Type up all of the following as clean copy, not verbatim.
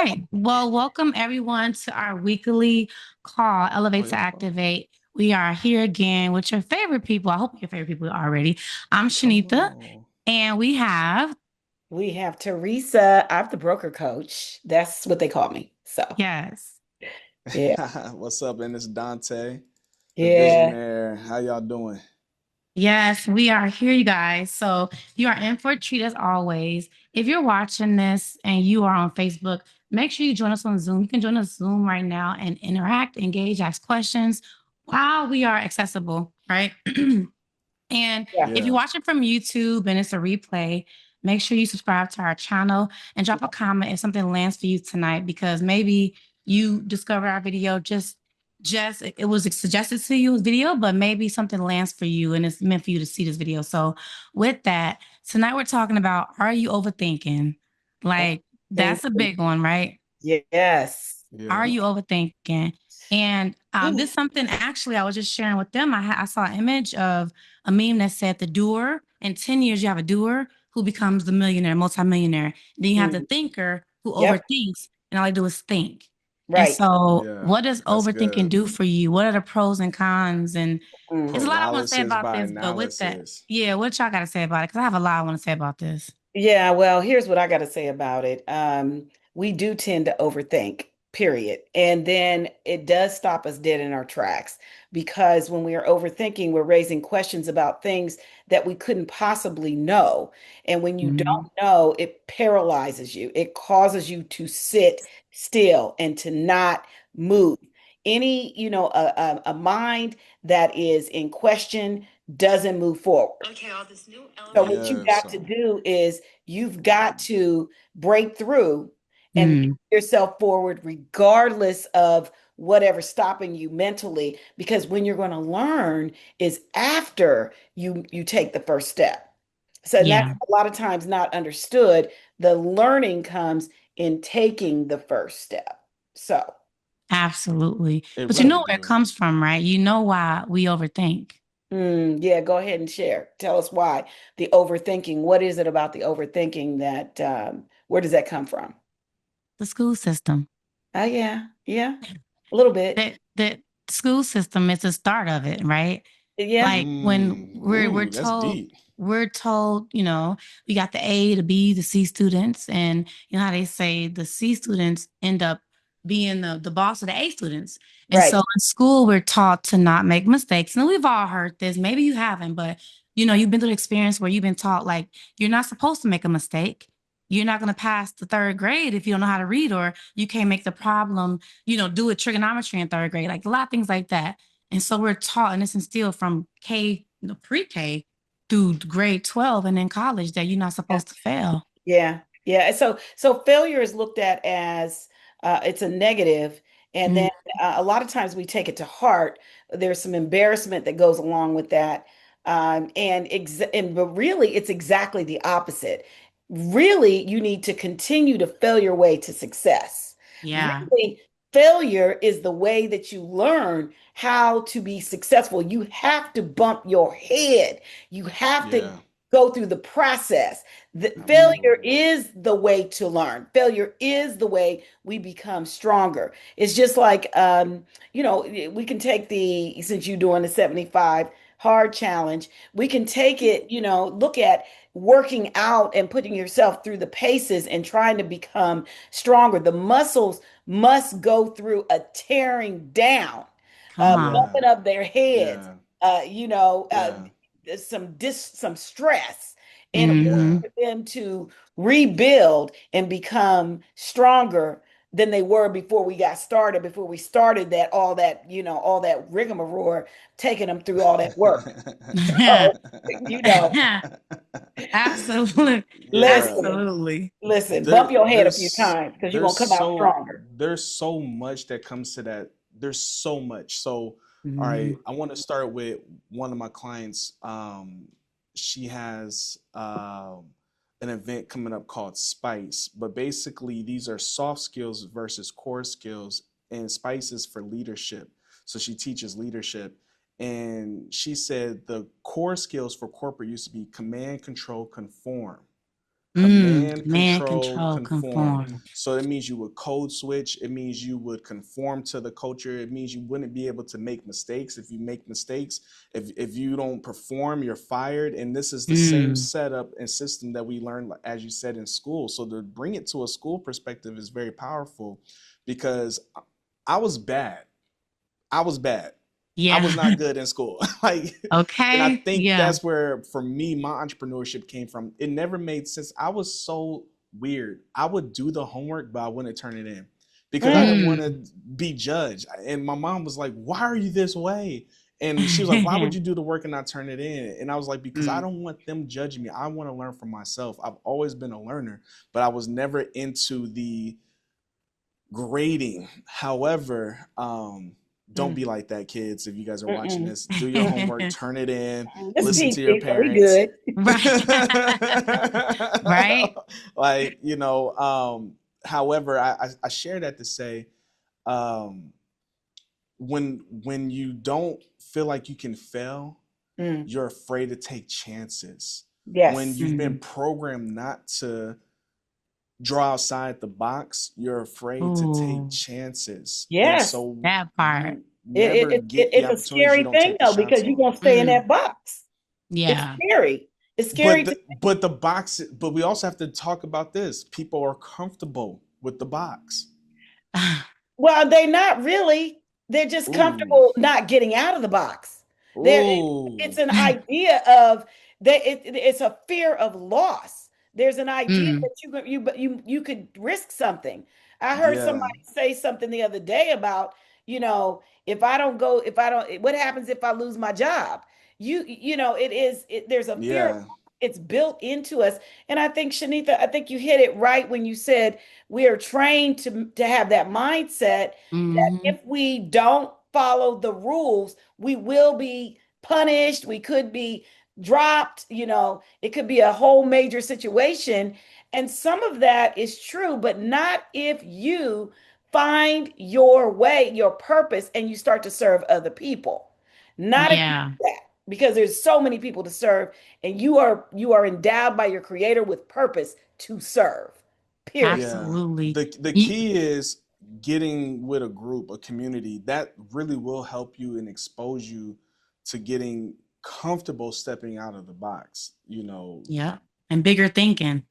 right. Well, welcome everyone to our weekly call, Oh, Elevate to you're fine. Activate. We are here again with your favorite people. I hope your favorite people already. I'm Come Shanita, on. and we have, We have Teresa. I'm the broker coach. That's what they call me. So, yes, yeah, What's up? And it's Dante, the yeah. visionaire. How y'all doing? yes, we are here, you guys. So you are in for a treat as always. If you're watching this and you are on Facebook, make sure you join us on Zoom. You can join us Zoom right now and interact, engage, ask questions while we are accessible, right? And Yeah. if you Yeah. watch it from YouTube and it's a replay, make sure you subscribe to our channel and drop a comment if something lands for you tonight, because maybe you discover our video just it was suggested to you video, but maybe something lands for you and it's meant for you to see this video. So with that, tonight we're talking about, are you overthinking? Oh, Like thank that's a you. big one, right? Yes. Are Yeah. you overthinking? And Ooh. this something actually I was just sharing with them. I saw an image of a meme that said the doer. In 10 years, you have a doer who becomes the millionaire, multimillionaire. Then you have the Mm, thinker who yep. overthinks, and all they do is think. And Right. so, Yeah. what does That's overthinking good. do for you? What are the pros and cons? And Mm. there's a lot I want to say Paralysis about by this, but with that, analysis. yeah, what y'all got to say about it? Because I have a lot I want to say about this. Yeah, well, here's what I got to say about it. We do tend to overthink, period. And then it does stop us dead in our tracks because when we are overthinking, we're raising questions about things that we couldn't possibly know. And when you don't Mhm. know, it paralyzes you. It causes you to sit still and to not move. A mind that is in question doesn't move forward. Okay, all this new So element. what you Yeah. got to So, do is you've got to break through and move Mm, yourself forward regardless of whatever's stopping you mentally, because when you're going to learn is after you take the first step. So and that's yeah, a lot of times not understood. The learning comes in taking the first step. So, absolutely. it But you really know where it do. comes from, right? You know why we overthink. yeah, go ahead and share. Tell us why the overthinking. What is it about the overthinking that where does that come from? The school system. Oh yeah, yeah, a little bit. The school system is the start of it, right? Yeah, Like when we're Ooh, that's told deep. we got the A, the B, the C students, and you know how they say the C students end up being the boss of the A students. And so right. in school, we're taught to not make mistakes. And we've all heard this. Maybe you haven't, but you've been through the experience where you've been taught like you're not supposed to make a mistake. You're not going to pass the third grade if you don't know how to read, or you can't make the problem, do a trigonometry in third grade, like a lot of things like that. And so we're taught, and it's instilled from pre-K through grade 12 and in college that you're not Yeah. supposed to fail. Yeah, yeah. So failure is looked at as it's a negative, and Mm, then a lot of times we take it to heart. There's some embarrassment that goes along with that, but really it's exactly the opposite. Really, you need to continue to fail your way to success. yeah. Really, failure is the way that you learn how to be successful. You have to bump your head. You have to Yeah. go through the process. The failure Absolutely. is the way to learn. Failure is the way we become stronger. It's just like, we can take since you're doing the 75 hard challenge, we can take it, look at working out and putting yourself through the paces and trying to become stronger. The muscles must go through a tearing down, Come on. Yeah. bumping up their heads, Yeah. uh, you know, uh, Yeah. some stress in order Hmm. Yeah. for them to rebuild and become stronger than they were before we got started, before we started all that rigmarole, taking them through all that work. So, you know, Absolutely. Yeah. listen, Absolutely. listen, There bump your head a few there's times because you're there's gonna come out so stronger. there's so much that comes to that. There's so much. So, all right, Mhm. I want to start with one of my clients. She has an event coming up called Spice, but basically these are soft skills versus core skills, and Spice is for leadership. So she teaches leadership. And she said the core skills for corporate used to be command, control, conform. Command, Command, control, control, conform. conform. So it means you would code switch. It means you would conform to the culture. It means you wouldn't be able to make mistakes. If you make mistakes, if you don't perform, you're fired. And this is the same Mm. setup and system that we learned, as you said, in school. So to bring it to a school perspective is very powerful, because I was bad. I was bad. I was Yeah. not good in school. Like, and I Okay. think Yeah. that's where, for me, my entrepreneurship came from. It never made sense. I was so weird. I would do the homework, but I wouldn't turn it in because I didn't want Mm. to be judged. And my mom was like, "Why are you this way?" And she was like, "Why would you do the work and not turn it in?" And I was like, "Because I Mm. don't want them judging me. I want to learn from myself. I've always been a learner, but I was never into the grading. However, don't Mm. be like that, kids. If you guys are watching Mm-mm. this, do your homework, turn it in, This is listen to your PG, so we parents. good. Right. Right. Like, however, I share that to say, um, when you don't feel like you can fail, Mm. you're afraid to take chances. When Yes. you've been Mm. programmed not to draw outside the box, you're afraid to take Oh, chances. And Yes. so that part. you never get the It's a opportunities, you scary don't thing take the though, shots because you're on. gonna stay in Mm. that box. It's Yeah. scary. It's But scary to. the box, but we also have to talk about this. People are comfortable with the box. Well, they're not really. They're just Ooh. comfortable not getting out of the box. There, it's Ooh. an idea of that. It's a fear of loss. There's an idea Mm. that you could risk something. I heard Yeah. somebody say something the other day about, if I don't go, if I don't, what happens if I lose my job? There's a fear. Yeah. It's built into us, and I think Shanita, I think you hit it right when you said we are trained to have that mindset that Hmm. if we don't follow the rules, we will be punished. We could be dropped. It could be a whole major situation. And some of that is true, but not if you find your way, your purpose, and you start to serve other people. Not if you Yeah. do that, because there's so many people to serve, and you are endowed by your creator with purpose to serve. Period. Yeah. Absolutely. The You, key is getting with a group, a community that really will help you and expose you to getting comfortable stepping out of the box. yeah. And bigger thinking.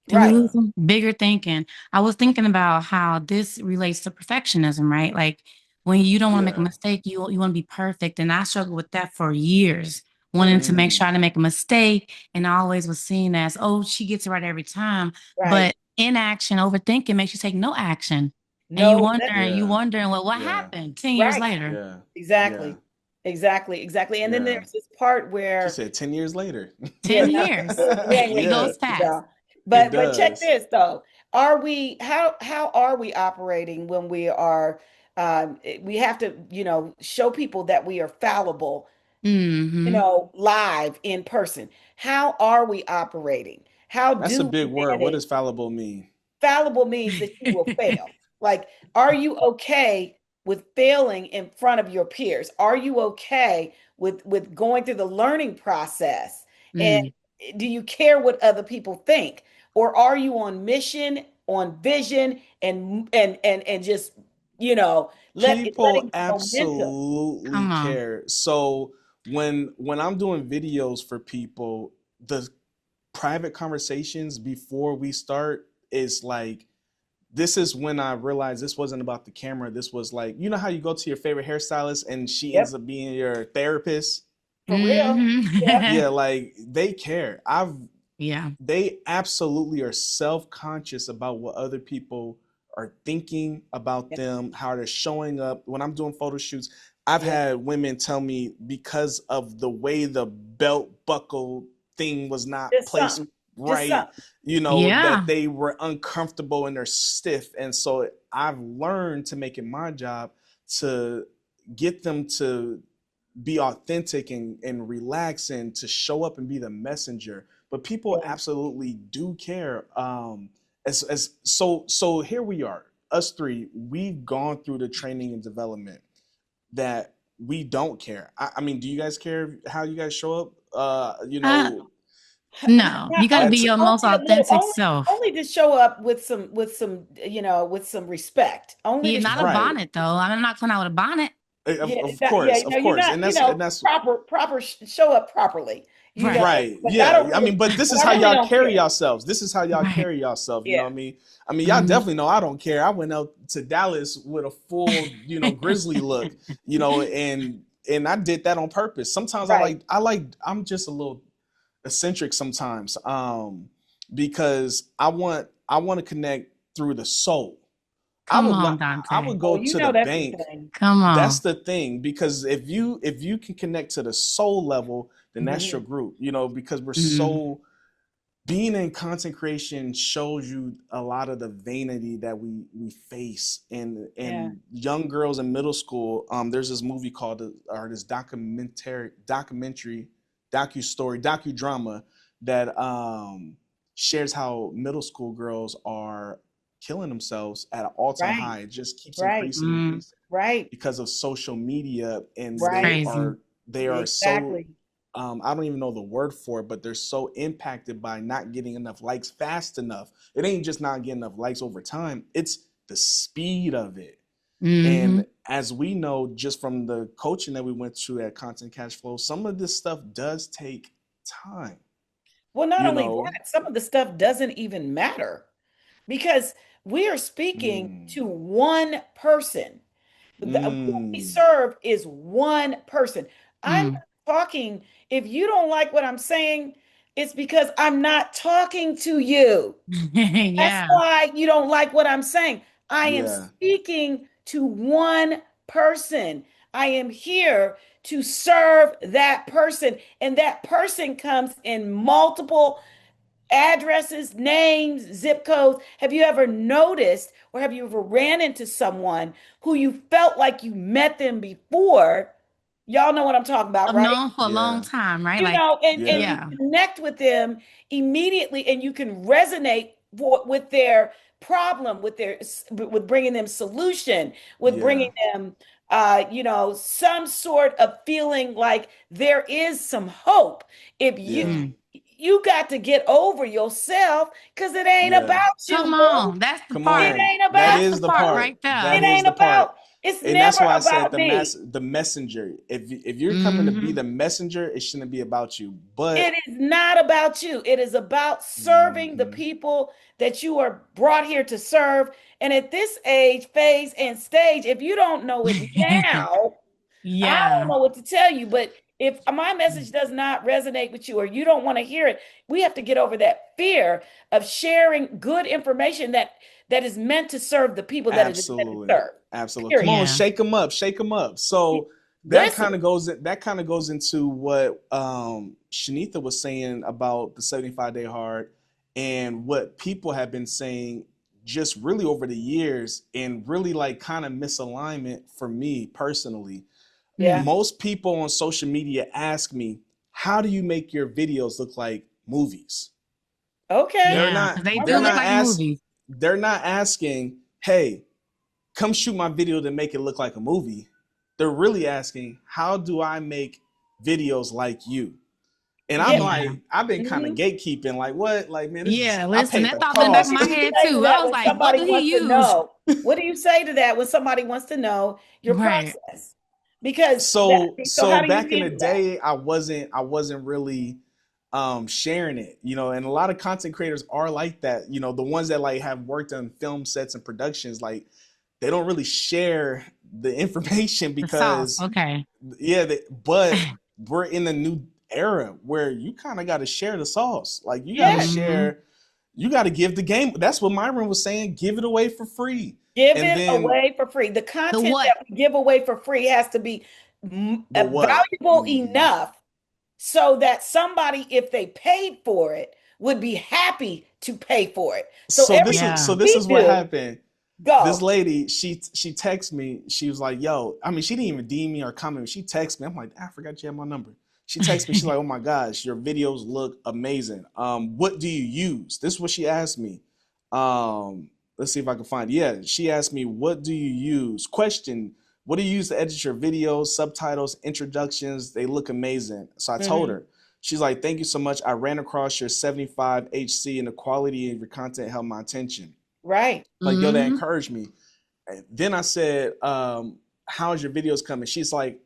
Did we Right. Yeah. lose them? Bigger thinking. I was thinking about how this relates to perfectionism, right? Like when you don't want to make a Yeah. mistake, you want to be perfect. And I struggled with that for years, wanting Mm. to make sure I Mm. didn't make a mistake. And I always was seen as, oh, she gets it right every time. Right. But inaction, overthinking makes you take no action. And No, you Yeah. wondering, well, what Yeah. happened 10 years right. later? Yeah. Yeah. Exactly. Exactly. Exactly. And then Yeah. there's this part She where, said 10 years later. yeah, 10 years. we ain't It waiting Yeah, goes 10 years, fast. y'all. it But check does. this though. Are we how are we operating when we have to, show people that we are fallible, Hmm. live in person. How are we operating? How That's a do big we word. What manage? does fallible mean? Fallible means that you will fail. Like, are you okay with failing in front of your peers? Are you okay with going through the learning process? And Mm, do you care what other people think? Or are you on mission, on vision, and just, letting People the momentum? absolutely come on. care. So when I'm doing videos for people, the private conversations before we start is like, this is when I realized this wasn't about the camera. This was like, how you go to your favorite hairstylist and she ends Yep, up being your therapist? for real. Yep, Yeah, like they care. Yeah. They absolutely are self-conscious about what other people are thinking about yep, them, how they're showing up. When I'm doing photo shoots, I've yep. had women tell me, because of the way the belt buckle thing was not Just placed something. Just right, something. that Yeah. they were uncomfortable and they're stiff. And so I've learned to make it my job to get them to be authentic and relax and to show up and be the messenger. But people Yeah. absolutely do care. So here we are, us three. We've gone through the training and development that we don't care. I mean, do you guys care how you guys show up? Uh, No, you got to be That's your most Only a little, authentic self. only to show up with some, with some respect. Only Yeah, to not show a up with right. bonnet though. I'm not coming out with a bonnet. yeah, yeah, Of you're course, not, and that's proper show up properly, Right. right. but I Yeah. don't I really, mean, but this but is I how really y'all don't carry care. yourselves. This is how y'all Right. carry yourself. You know Yeah, what I mean? I mean, y'all Mhm. definitely know I don't care. I went out to Dallas with a full, grizzly look, and I did that on purpose. Sometimes right, I'm just a little eccentric sometimes, because I want to connect through the soul. I Come would on, li- I Dante. would oh, go to the that's the bank. thing. Come That's on. the thing, because if you can connect to the soul level, then that's your Hmm. group. Because we're Mhm. so being in content creation shows you a lot of the vanity that we face Yeah, and young girls in middle school. There's this movie called, or this documentary, docu-story, docudrama that shares how middle school girls are killing themselves at an all-time right, high. It just keeps right, increasing, Mm, increasing right, because of social media, and right, crazy. they are so, exactly. I don't even know the word for it, but they're so impacted by not getting enough likes fast enough. It ain't just not getting enough likes over time, it's the speed of it. Mhm. And as we know, just from the coaching that we went through at Content Cash Flow, some of this stuff does take time, Well, not you only know? that, some of the stuff doesn't even matter because we are speaking Mm, to one person. Who we mm, serve is one person. I'm Mm. not talking, if you don't like what I'm saying, it's because I'm not talking to you. That's Yeah. why you don't like what I'm saying. I am yeah, speaking to one person. I am here to serve that person. And that person comes in multiple addresses, names, zip codes. Have you ever noticed or have you ever ran into someone who you felt like you met them before? Y'all know what I'm talking about, I've right? known for a long yeah, time, right? Like, And you yeah, yeah. connect with them immediately and you can resonate with their problem, with bringing them solution, with bringing yeah, them some sort of feeling like there is some hope. If you yeah, Mm. you got to get over yourself because it ain't yeah. about you, Come boo. on. That's the Come It part. on. ain't That about That's the is the part you. part. right It That there. is ain't the part. about, it's And that's never why I said about me. the messenger. If you're coming to be Mhm. the messenger, it shouldn't be about you. But It is not about you. It is about serving the mhm, people that you are brought here to serve. And at this age, phase, and stage, if you don't know it now, I don't Yeah. know what to tell you. But if my message does not resonate with you or you don't want to hear it, we have to get over that fear of sharing good information that is meant to serve the people that it is meant to absolutely, serve. absolutely. Come Period. on, Yeah. shake them up, shake them up. So Listen, that kind of goes into what Shanitha was saying about the 75-day hard, and what people have been saying just really over the years, and really like kind of misalignment for me personally. yeah. Mm. Most people on social media ask me, how do you make your videos look like movies? Okay. They're Yeah. not Because they All do they're look right. not like ask movies. they're not asking, hey, come shoot my video to make it look like a movie. They're really asking, how do I make videos like you? And I'm Yeah. Yeah. like, I've been kind of Mhm. gatekeeping, like, what? Like, man, this is, Yeah. I Listen, paid that the thought been back in What my do cost. you head say to too. I that was when like, what somebody do he wants to use? know? What do you say to that when somebody wants to know your Right. process? Because so So how do you back in the handle that? day, I wasn't really sharing it, and a lot of content creators are like that. The ones that like have worked on film sets and productions, like they don't really share the information The sauce. because Okay. yeah, but we're in a new era where you kind of got to share the sauce. Like you got to Yes, Hmm. share, you got to give the game. That's what Myron was saying. Give it away for free, give and it then away for free. The The content what? that we give away for free has to be the what? valuable Mm-hmm. enough so that somebody, if they paid for it, would be happy to pay for it. So So this everything is so Yeah. this we is what do, happened. This go. lady, she texted me. She was like, "Yo," I mean, she didn't even DM me or comment. She texted me. I'm like, "I forgot you had my number." She texted me. She's like, "Oh my gosh, your videos look amazing. What do you use?" This is what she asked me. Let's see if I can find it. Yeah, she asked me, "What do you use?" Question: What do you use to edit your videos, subtitles, introductions? They look amazing. So I told Mhm. her. She's like, thank you so much. I ran across your 75 HC and the quality of your content held my attention. Right. Like, yo, that Hmm. encouraged me. And then I said, how's your videos coming? She's like,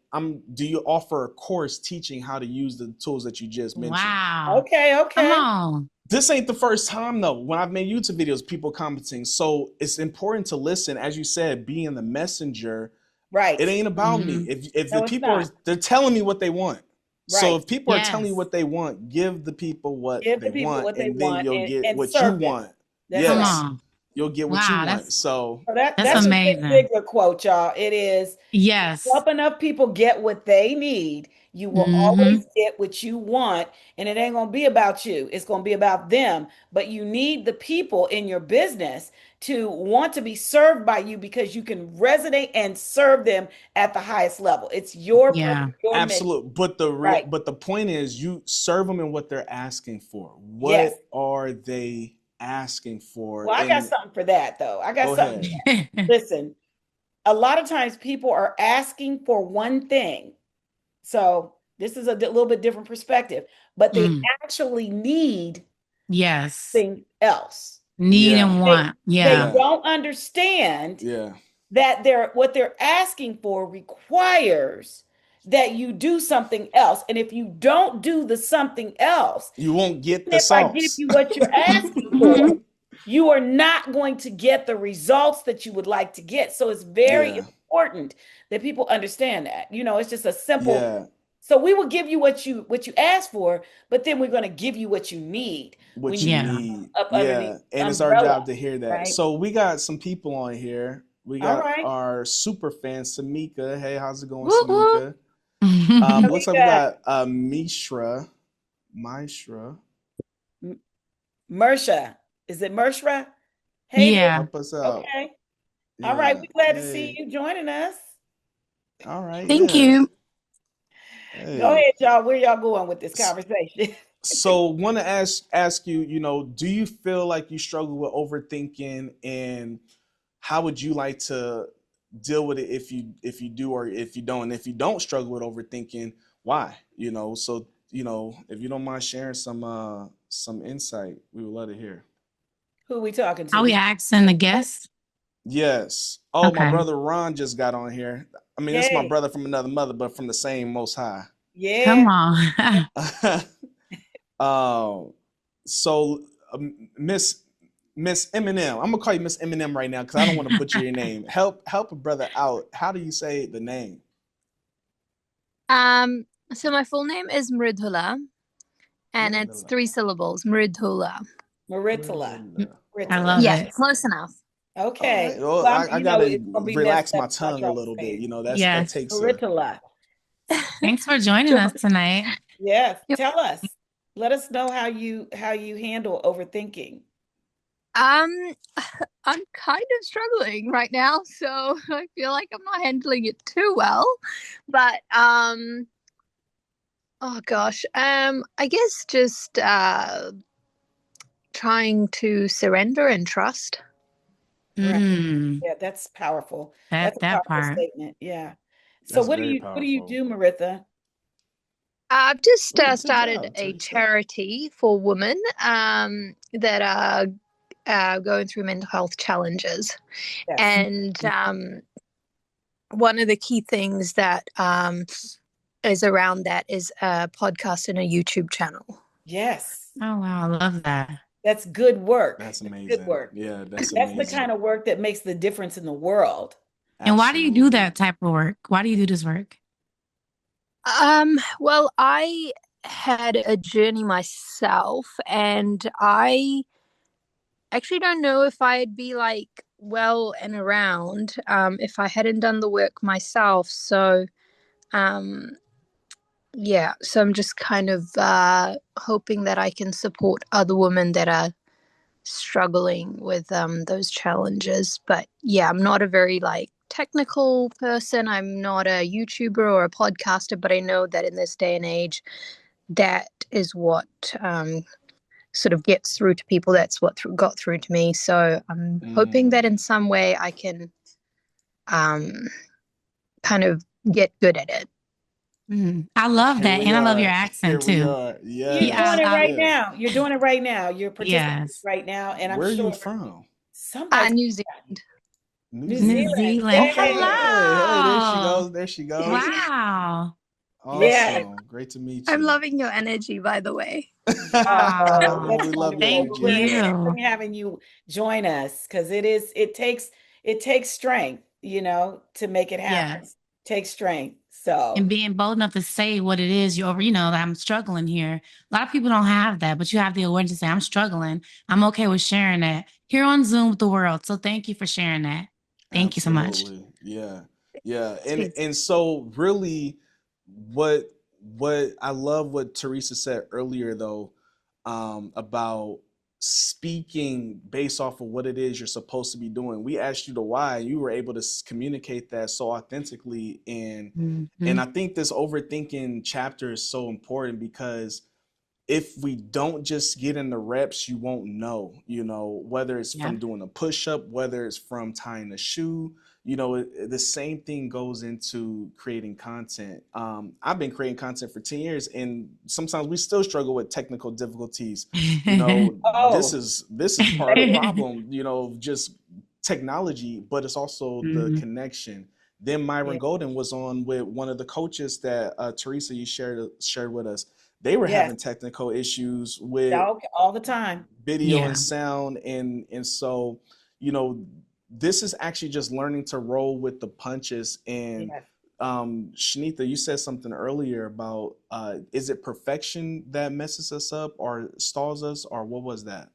do you offer a course teaching how to use the tools that you just mentioned? Wow. Okay. Come Okay. on. This ain't the first time though. When I've made YouTube videos, people commenting. So it's important to listen, as you said, being the messenger. It Right. ain't about me. Hmm. If the No, it's people are not. they're telling me what they want. So Right. if people are telling you Yes. what they want, give the people what Give the they people want, what they and then want you'll and, get and what you serve them. want. That's Come right. Yes, on. you'll get what you Wow. want. So So that That's that's a that's Zig amazing. Ziglar quote, y'all. It is Yes. help enough people get what they need. You will Hmm. always get what you want, and it ain't gonna be about you. It's gonna be about them. But you need the people in your business to want to be served by you because you can resonate and serve them at the highest level. It's your Yeah. purpose, your mission. absolute. But Right. the point is, you serve them in what they're asking for. Yes. What are they asking for? Well, I got And something for that though. I got go something for ahead. that. Listen, a lot of times people are asking for one thing. So this is a little bit different perspective, but they Mm. actually need Yes. something else. Need Yeah, and They want. they Yeah. yeah, don't understand yeah. that what they're asking for requires that you do something else. And if you don't do the something else, You won't get even the if I give sauce. you what you're asking for, Hmm. you are not going to get the results that you would like to get. So it's very Yeah, important that people understand that. It's just a simple. yeah. So we will give you what you asked for, but then we're going to give you what you need when What you you Yeah. need. up under the Yeah. And it's our umbrella, job to hear that. right? So we got some people on here. We All got right. our super fan, Samika. Hey, how's it going, Whoop, whoop. Samika? So Looks we like we got got Mishra. Mishra. M- Mersha. Is it Mershra? Hey there. Yeah. Help us out. Okay. All right. Yeah. We're glad to see Hey. you joining us. All right. Thank Yeah. you. Go Hey. ahead, y'all. Where y'all going with this conversation? So want to ask you, do you feel like you struggle with overthinking, and how would you like to deal with it if you do, or if you don't? And if you don't struggle with overthinking, why? So if you don't mind sharing some insight, we would love to hear. Who are we talking Are to? we asking the guests? Yes. Oh, my Okay. brother Ron just got on here. I mean, this is my Yay. brother from another mother, but from the same Most High. Yeah. Come on. um, so Miss Eminem, I'm gonna call you Miss Eminem right now because I don't want to butcher your name. Help a brother out. How do you say the name? Um, so my full name is Mridula, and it's Murder. 3 syllables. Mridula. Maritala. Murder. I Maritala. love Yeah, it. close enough. All right. Okay. Well, Well, I gotta it's gonna be messed relax up my if I tongue a try to little say bit. it. That Yes. takes a. Maritala. Thanks for joining us Sure. tonight. Yes. Yep. Tell us. Let us know how you handle overthinking. Um, I'm kind of struggling right now, so I feel like I'm not handling it too well. But oh gosh, I guess just trying to surrender and trust. Right. Mm, Yeah, that's powerful. That's that a that powerful part. statement. Yeah. So That's what do very you powerful. do, Maritha? I've just Ooh, good started job, a Teresa. charity for women that are going through mental health challenges. Yes. And one of the key things that is around that is a podcast and a YouTube channel. Yes. Oh wow, I love that. That's good work. That's That's good amazing. work. Yeah, that's That's the amazing. kind of work that makes the difference in the world. And why do you do Absolutely. that type of work? Why do you do this work? Well, I had a journey myself, and I actually don't know if I'd be like well and around if I hadn't done the work myself. So, um, yeah, so I'm just kind of hoping that I can support other women that are struggling with those challenges. But yeah, I'm not a very like technical person. I'm not a YouTuber or a podcaster, but I know that in this day and age, that is what sort of gets through to people. That's what got through to me. So I'm hoping that Mm. in some way I can um, kind of get good at it. I love Here that, we and I love your are. Here accent we too. are. You're Yeah, doing Yes. it right Yeah. now. You're doing it right now. You're participating yes. right now. And I'm Where are you sure from? somebody's New Zealand. New New New Zealand. Zealand. Zealand. Oh, Yay. Okay. Hey, there she hello. goes. There she goes. Wow. Yeah. Awesome. Great to meet I'm you. loving your energy, by the way. Oh, We that's love your wonderful. Thank Well, energy as we're well. you. enjoying having you join us because it takes strength, to make it happen. Yes. Takes strength. So And being bold enough to say what it is you're over, that I'm struggling here. A lot of people don't have that, but you have the awareness to say, I'm struggling. I'm okay with sharing that here on Zoom with the world. So thank you for sharing that. Thank you so much. Absolutely. Yeah. Yeah. Cheers. And so really what I love what Teresa said earlier though, about speaking based off of what it is you're supposed to be doing. We asked you the why, you were able to communicate that so authentically, and Hmm. I think this overthinking chapter is so important because if we don't just get in the reps, you won't know, whether it's Yeah. from doing a push up, whether it's from tying a shoe, the same thing goes into creating content. I've been creating content for 10 years and sometimes we still struggle with technical difficulties. This oh, is part of the problem, just technology, but it's also the Hmm. connection. Then Myron yeah, Golden was on with one of the coaches that Teresa you shared with us. They were yes. having technical issues with All the time. video and Yeah. sound, and so you know this is actually just learning to roll with the punches. And Yes. Shanita, you said something earlier about is it perfection that messes us up or stalls us, or what was that?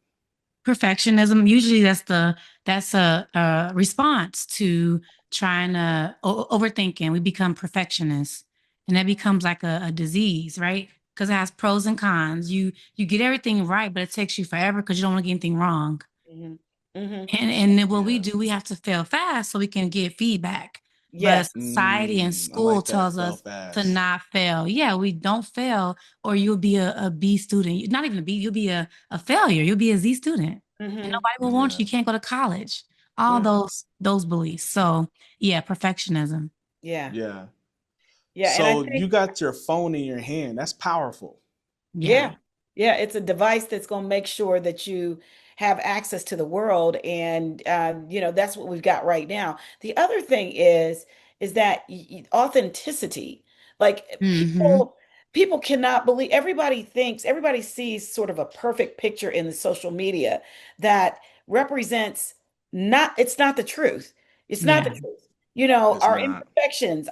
Perfectionism. Usually that's a response to trying to overthinking. We become perfectionists, and that becomes like a disease, right? Because it has pros and cons. You get everything right, but it takes you forever because you don't want to get anything wrong. Hmm. Hmm. And then what we Yeah. do, we have to fail fast so we can get feedback. But Yes. society and I school like that. tells Fell us to fast. not fail. Yeah, we don't fail, or you'll be a B student. Not even a B, you'll be a failure. You'll be a Z student. And Hmm. nobody will want you. Yeah. You can't go to college. All Hmm. those beliefs. So yeah, perfectionism. Yeah. Yeah. Yeah. And I So you think got your phone in your hand. That's powerful. Yeah. yeah. Yeah. It's a device that's going to make sure that you have access to the world. And, that's what we've got right now. The other thing is that authenticity, like Mm-hmm. people cannot believe, everybody sees sort of a perfect picture in the social media that represents it's not the truth. It's not the Yeah. truth. It's Our not. imperfections,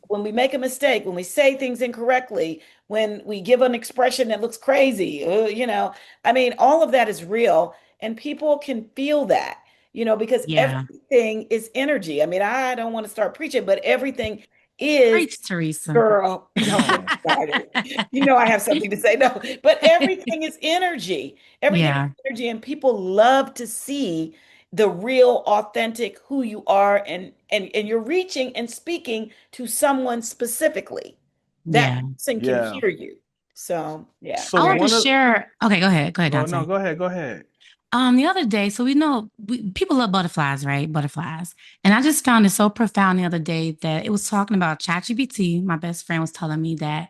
when we make a mistake, when we say things incorrectly, when we give an expression that looks crazy, I mean, all of that is real and people can feel that, because Yeah. everything is energy. I mean, I don't want to start preaching, but everything is, Preach, Teresa. girl, Come don't get on. started. I have something to say. No, but everything is energy. Everything is Yeah. energy, and people love to see the real, authentic who you are, and you're reaching and speaking to someone specifically. That Yeah. person can Yeah. hear you. So, yeah, So I want to one of share. Okay, go ahead. Go ahead, oh no, Dante. go ahead, go ahead. The other day, so we know people love butterflies, right? Butterflies. And I just found it so profound the other day that it was talking about ChatGPT. My best friend was telling me that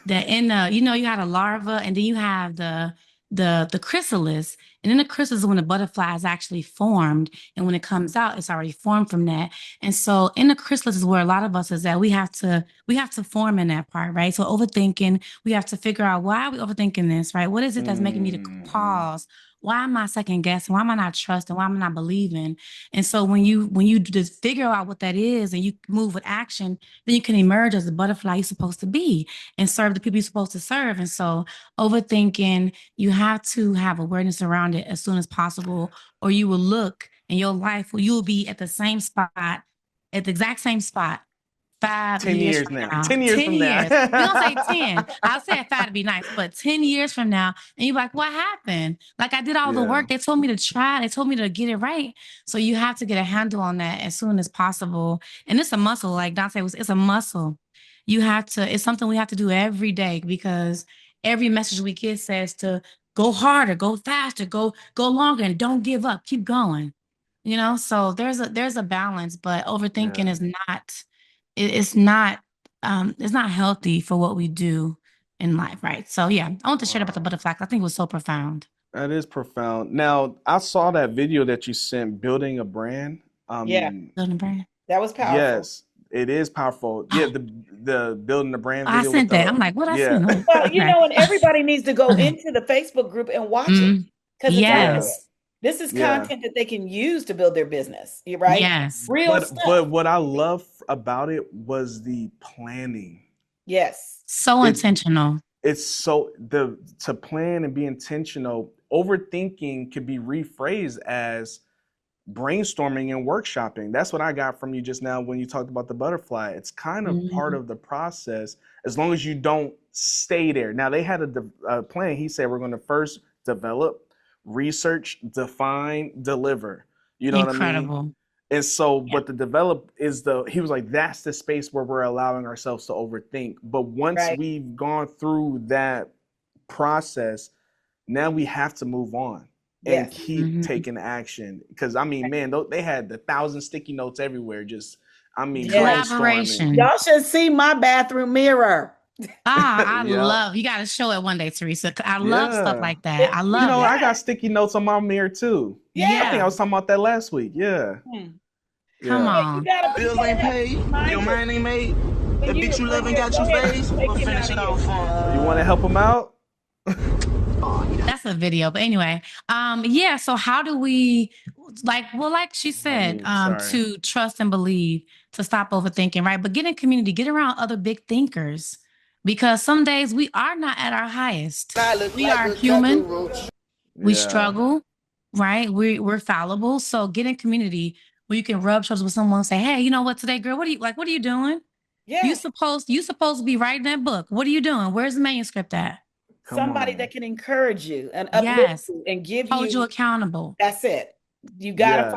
in the, you had a larva and then you have the chrysalis. And then the chrysalis is when the butterfly is actually formed. And when it comes out, it's already formed from that. And so in the chrysalis is where a lot of us is that we have to form in that part, right? So overthinking, we have to figure out why are we overthinking this, right? What is it that's making me to Hmm. pause? Why am I second guessing? Why am I not trusting? Why am I not believing? And so when you just figure out what that is and you move with action, then you can emerge as the butterfly you're supposed to be and serve the people you're supposed to serve. And so overthinking, you have to have awareness around it as soon as possible, or you will look in your life where you'll be at the same spot, at the exact same spot 10 5 years years from now. now, 10 years 10 from now. years. We're gonna say 10. I'll say at 5 to be nice, but 10 years from now, and you're like, what happened? Like I did all the Yeah. work. They told me to try, they told me to get it right. So you have to get a handle on that as soon as possible. And it's a muscle, like Dante was, it's a muscle. It's something we have to do every day because every message we get says to go harder, go faster, go longer, and don't give up. Keep going. So there's a balance, but overthinking Yeah. is not it's not it's not healthy for what we do in life, right? So yeah, I want to share about the Wow. butterfly 'cause I think it was so profound. That is profound. Now, I saw that video that you sent, building a brand. Yeah, Building a brand. that was powerful. Yes, it is powerful. Yeah, Oh, the building the brand I video with sent that. the I'm like, what I yeah. sent? Oh, Well, okay. and everybody needs to go Okay. into the Facebook group and watch it Mm, because it's out Yeah, there. yes. This is yeah. content that they can use to build their business. You right? Yes. Real But stuff. what I love about it was the planning. Yes. So It intentional. it's so the to plan and be intentional. Overthinking could be rephrased as brainstorming and workshopping. That's what I got from you just now when you talked about the butterfly. It's kind of part Mhm. of the process as long as you don't stay there. Now, they had a plan. He said, we're going to first develop, research, define, deliver. You know what I mean? Incredible. And so, Yeah. but the develop is he was like, that's the space where we're allowing ourselves to overthink. But once Right. we've gone through that process, now we have to move on and Yes. keep Mhm. taking action. Because I mean, man, they had the thousand sticky notes everywhere. Just, I mean, Yes. brainstorming. Collaboration. Y'all should see my bathroom mirror. Ah, I Yep. love, you got to show it one day, Teresa. I love stuff Yeah. like that. I You love know, it. I got Yeah. sticky notes on my mirror too. I think Yeah. I Yeah. was talking about that last week. Yeah. Hmm. Come Yeah. Yeah. You on. gotta you Bills gotta ain't have paid, your reminders mind ain't made. when That bitch you love ain't got go you ahead and phased. take We'll him finish out of it here. off for You want to help them out? That's a video. But anyway, yeah. So how do we like she On said, mute. Sorry. to trust and believe, to stop overthinking, right? But get in community, get around other big thinkers. Because some days we are not at our highest. I look We like are a human. cockroach. We Yeah. struggle, right? We're fallible. So get in community where you can rub shoulders with someone and say, hey, you know what today, girl? What are you doing? Yeah. You supposed to be writing that book. What are you doing? Where's the manuscript at? Come Somebody on. that can encourage you and uplift Yes. you and give Hold you you accountable. that's it. Yeah. You And gotta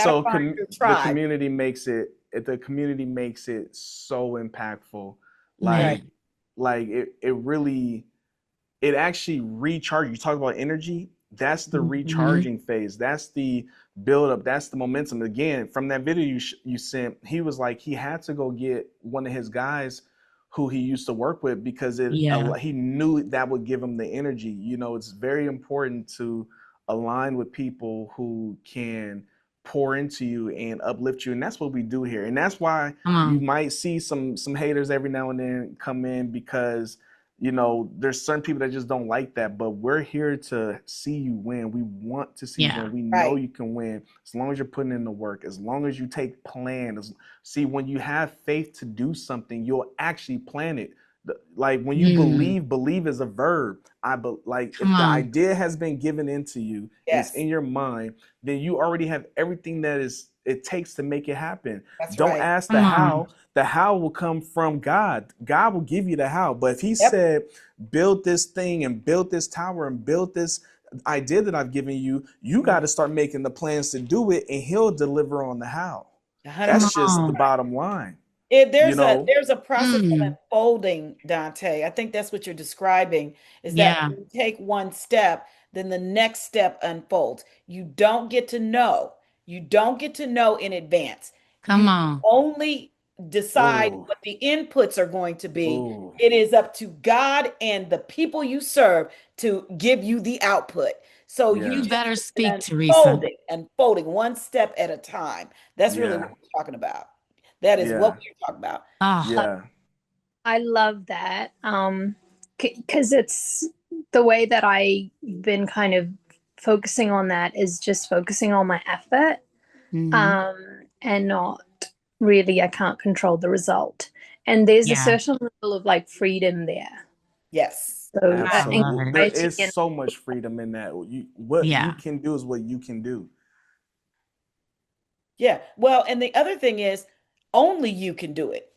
so find your the tribe. community makes it the community makes it so impactful. Yeah. Right. Like it really it actually recharges. You talk about energy. That's the Mhm. recharging phase. That's the build up. That's the momentum. Again, from that video you sent, he was like he had to go get one of his guys who he used to work with because Yeah. he knew that would give him the energy. You know, it's very important to align with people who can pour into you and uplift you, and that's what we do here. And that's why Come you on. might see some haters every now and then come in because there's certain people that just don't like that, but we're here to see you win. We want to see you Yeah. win. We know Right. you can win as long as you're putting in the work, as long as you take plan. See, when you have faith to do something, you'll actually plan it. Like when you Mm. believe is a verb. Like Come if the on. idea has been given into you and it's Yes. in your mind, then you already have everything that is it takes to make it happen. That's Don't right. ask the Come on. how. The how will come from God. God will give you the how. But if he Yep. said, build this thing and build this tower and build this idea that I've given you, you got to start making the plans to do it and he'll deliver on the how. hundred Come That's percent just the on. bottom line, you There's a know? there's a process of Mm. unfolding, Dante. I think that's what you're describing, is that Yeah. when you take one step, then the next step unfolds. You don't get to know in advance. Come You on. only decide Oh, what the inputs are going to be. oh, It is up to God and the people you serve to give you the output. So you You yeah, just better get an speak, Teresa. unfolding one step at a time. That's really what yeah, we're talking about. That is what yeah, we're talking about. Oh, yeah. I love that. Because it's the way that I've been kind of focusing on that is just focusing on my effort, hmm, and not really, I can't control the result. And there's a yeah. certain level of like freedom there. Yes. So, I love Absolutely. it. There anxiety is and so much freedom in that. What you Yeah. can do is what you can do. Yeah. Well, and the other thing is only you can do it.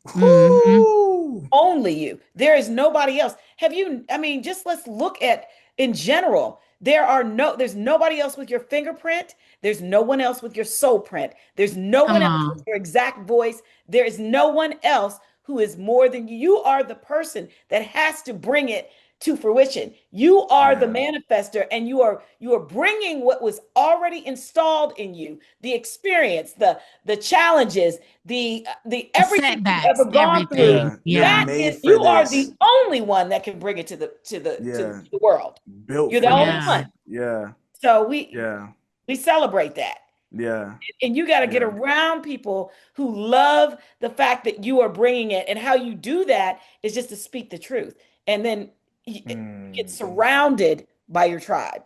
Hmm. Whoo! Only you. There is nobody else. I mean, just let's look at in general. There's nobody else with your fingerprint. There's no one else with your soul print. There's no one Come else with on. your exact voice. There is no one else who is more than you. You are the person that has to bring it to fruition. You are the Yeah. manifester, and you are bringing what was already installed in you, the experience, the challenges, the The everything you've setbacks, ever gone through. everything. Yeah. You're Yeah. That made is, for you are the this. only one that can bring it to Yeah. the world. Built You're the for only this. Yeah. one. Yeah. So we Yeah. we celebrate that. Yeah. And you got to get Yeah. around people who love the fact that you are bringing it. And how you do that is just to speak the truth. And then you get Mm. surrounded by your tribe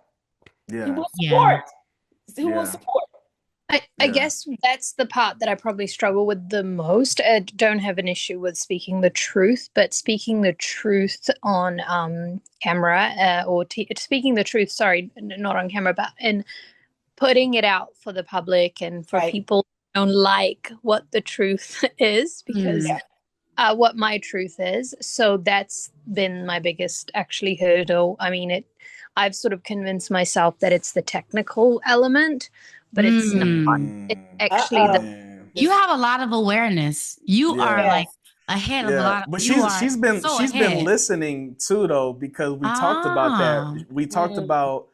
who Yeah. will Yeah. support, who will Yeah. support. I Yeah. guess that's the part that I probably struggle with the most. I don't have an issue with speaking the truth, but speaking the truth on camera, speaking the truth, sorry, not on camera, but in putting it out for the public and for Right. people who don't like what the truth is, because Mm. Yeah. what my truth is. So that's been my biggest actually hurdle. I mean, I've sort of convinced myself that it's the technical element, but it's not. Mm. It's Mm. actually the Uh-oh. Man. You This, have a lot of awareness. You are Yeah. like yes. ahead of a Yeah, lot. but You are so she's been ahead. listening too though, because we talked about that. Ah. We talked Mm, about,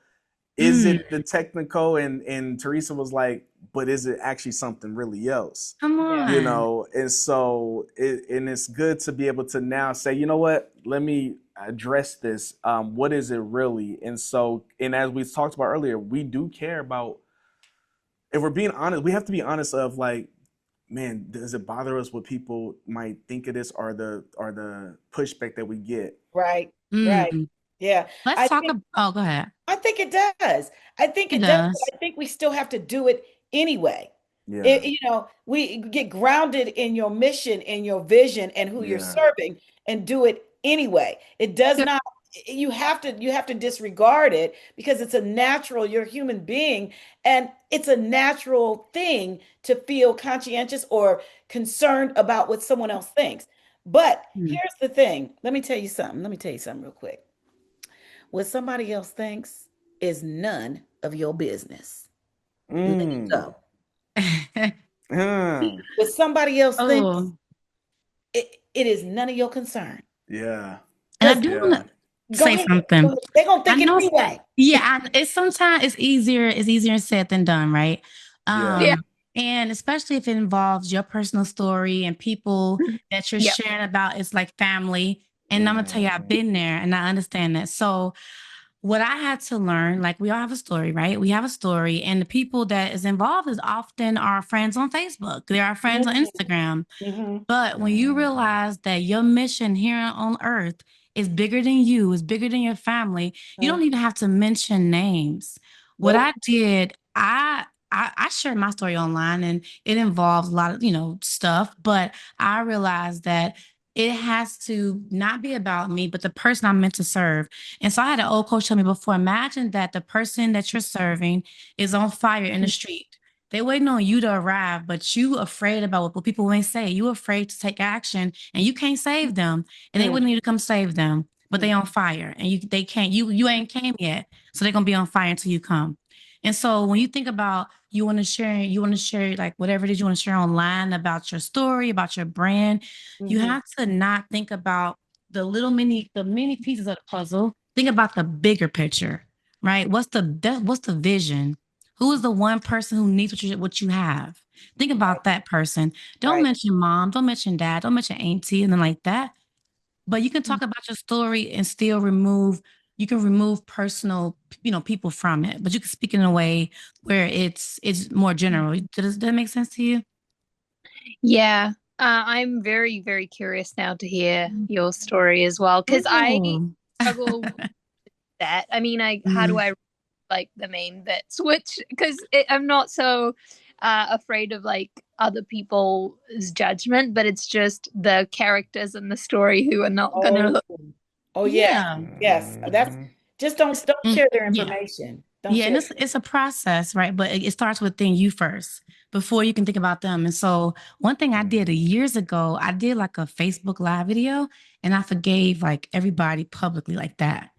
is Mm. it the technical, and Teresa was like, but is it actually something really else? Come yeah. on. And so it's good to be able to now say, you know what, let me address this. What is it really? And so, and as we talked about earlier, we do care about, if we're being honest, we have to be honest of like, man, does it bother us what people might think of this, or the pushback that we get? Right. Right. Mm. Yeah. Let's I talk think about, oh, go ahead. I think it does. I think It it does, but does. I think we still have to do it anyway. Yeah, We get grounded in your mission, in your vision, and who you're yeah, serving, and do it anyway. It does not, you have to disregard it because it's a natural, you're a human being, and it's a natural thing to feel conscientious or concerned about what someone else thinks. But Mm. here's the thing. Let me tell you something. Let me tell you something real quick. What somebody else thinks is none of your business. Let it mm, go. mm, What somebody else thinks, Oh, it is none of your concern. yeah, and I Because do want yeah, to go say ahead, go something. ahead. They're gonna I think it know, anyway. yeah, it's sometimes it's easier said than done, right? yeah, yeah, And especially if it involves your personal story and people that you're yep, sharing about, it's like family. And I'm gonna tell you, I've mm, been there and I understand that. So what I had to learn, like we all have a story, right? We have a story, and the people that is involved is often our friends on Facebook. They're our friends on Mhm, Instagram. mhm, But when you mhm, realize that your mission here on earth is bigger than you, is bigger than your family, you mhm. don't even have to mention names. What Nope. I did, I shared my story online and it involves a lot of, stuff, but I realized that it has to not be about me, but the person I'm meant to serve. And so I had an old coach tell me before, imagine that the person that you're serving is on fire in the street. They waiting on you to arrive, but you afraid about what people may say. You afraid to take action, and you can't save them. And they Mm, wouldn't need to come save them, but mm, they on fire, and they can't. You ain't came yet, so they're gonna be on fire until you come. And so when you think about you want to share like whatever it is you want to share online about your story, about your brand, you mhm. have to not think about the many pieces of the puzzle. Think about the bigger picture, right? What's the vision? Who is the one person who needs what you have? Think Right, about that person. Don't right. mention mom, don't mention dad, don't mention auntie, and then like that. But you can talk about your story and still you can remove personal, people from it. But you can speak in a way where it's more general. Does that make sense to you? yeah. I'm very, very curious now to hear your story as well, because I Ooh. struggle with that. I mean, how do Mhm. I like the main bits? Which, because I'm not so afraid of like other people's judgment, but it's just the characters in the story who are not Oh, gonna. oh yeah. Yeah. Yes. That's mhm, just don't Mm, share their yeah. information. Don't Yeah, and share. it's a process, right? But it starts within you first before you can think about them. And so one thing I did mm, years ago, I did like a Facebook live video and I forgave like everybody publicly like that.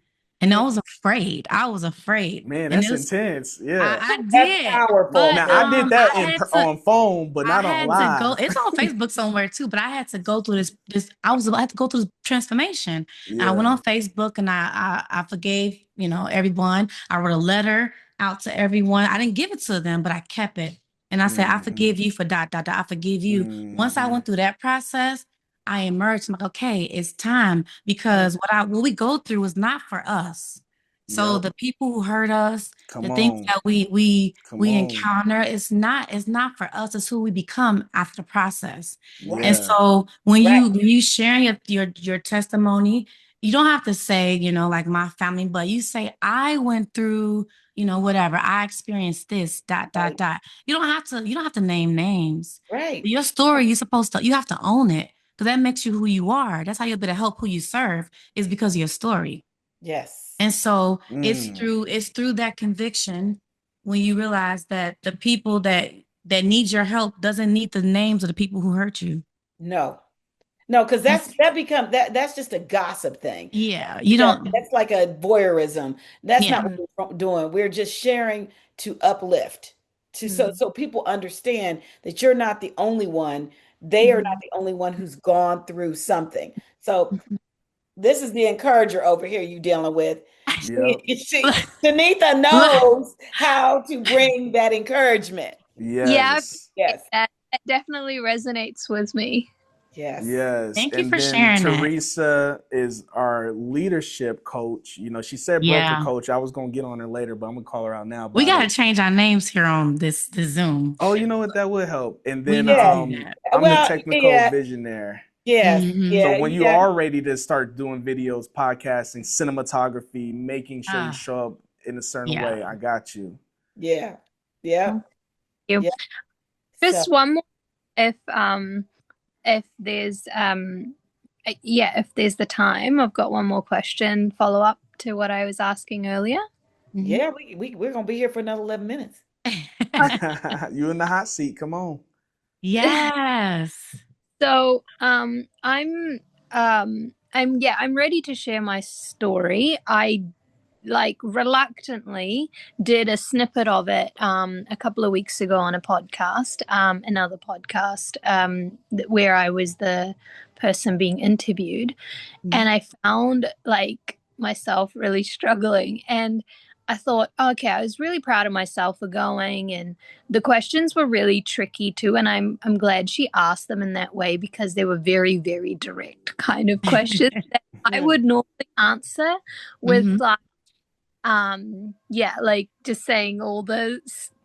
And I was afraid. I was afraid. Man, And that's it was intense. Yeah. I That's did, powerful. but Now I did that I had to on phone, but I not on had to go. live. It's on Facebook somewhere too, but I had to go through this I had to go through this transformation. And I went Yeah. on Facebook and I forgave, everyone. I wrote a letter out to everyone. I didn't give it to them, but I kept it. And I said, I Mm-hmm. forgive you for dot dot dot. I forgive you. Once I Mm-hmm. went through that process, I emerged. I'm like, okay, it's time Mm. because what we go through is not for us. So Yep. the people who hurt us, the Come things on. that we Come on. encounter, it's not for us. It's who we become after the process. And Right. Yeah. so when Right. you sharing your testimony, you don't have to say, like my family, but you say, I went through, whatever. I experienced this, dot, dot, Right. dot. You don't have to name names. Right. Your story, you have to own it. Because that makes you who you are. That's how you'll be able to help who you serve, is because of your story. Yes. And so it's Mm. through that conviction when you realize that the people that need your help doesn't need the names of the people who hurt you. No. No, because that's just a gossip thing. Yeah, you don't. That's like a voyeurism. That's not Yeah. what we're doing. We're just sharing to uplift, to Mhm. so people understand that you're not the only one. They are not Mhm. the only one who's gone through something. So Mhm. this is the encourager over here you dealing with. Yep. Tanitha knows how to bring that encouragement. Yeah, I Yes. appreciate Yes, that. That definitely resonates with me. yes, Yes. Thank you And for then sharing that. Teresa is our leadership coach. She said broker Yeah, coach. I was gonna get on her later, but I'm gonna call her out now we about got to it. change our names here on this Zoom. Oh, you know what? That would help. And We then need to yes. do that. I'm the Well, technical yeah, visionary. yes, Hmm. So yeah, when you yeah. are ready to start doing videos, podcasting, cinematography, making sure you Ah, show up in a certain yeah. way, I got you. Yeah. Thank Yep. You. Yep. So Just one more, if there's yeah, if there's the time, I've got one more question follow up to what I was asking earlier. Mhm. yeah, we're gonna be here for another 11 minutes. You in the hot seat. Come on. Yes. So, I'm ready to share my story. I like reluctantly did a snippet of it a couple of weeks ago on a podcast, another podcast, where I was the person being interviewed, and Mhm. I found like myself really struggling. And I thought, okay, I was really proud of myself for going, and the questions were really tricky too. And I'm glad she asked them in that way because they were very, very direct kind of questions that I Mm, would normally answer with Mhm. like yeah, like just saying all the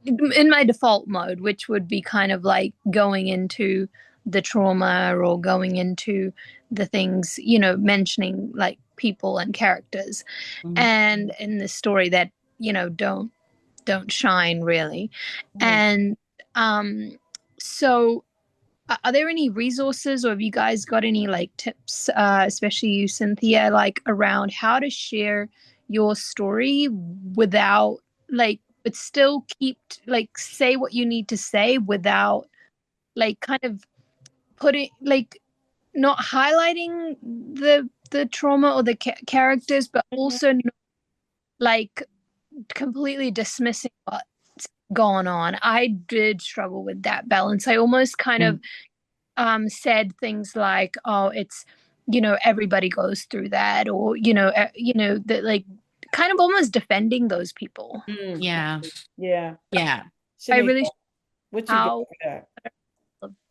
in my default mode, which would be kind of like going into the trauma or going into the things, mentioning like people and characters Mhm. and in the story that don't shine really. mm, And um so are there any resources, or have you guys got any like tips, especially you, Cynthia, like around how to share your story without but still keep like say what you need to say without like kind of putting like not highlighting the trauma or the characters, but mhm, also not, like completely dismissing what's gone on. I did struggle with that balance. I almost kind of Mhm. said things like, "Oh, it's everybody goes through that," or that like kind of almost defending those people. mm. Yeah. Yeah. Yeah. I Shanika, really what you got how for that?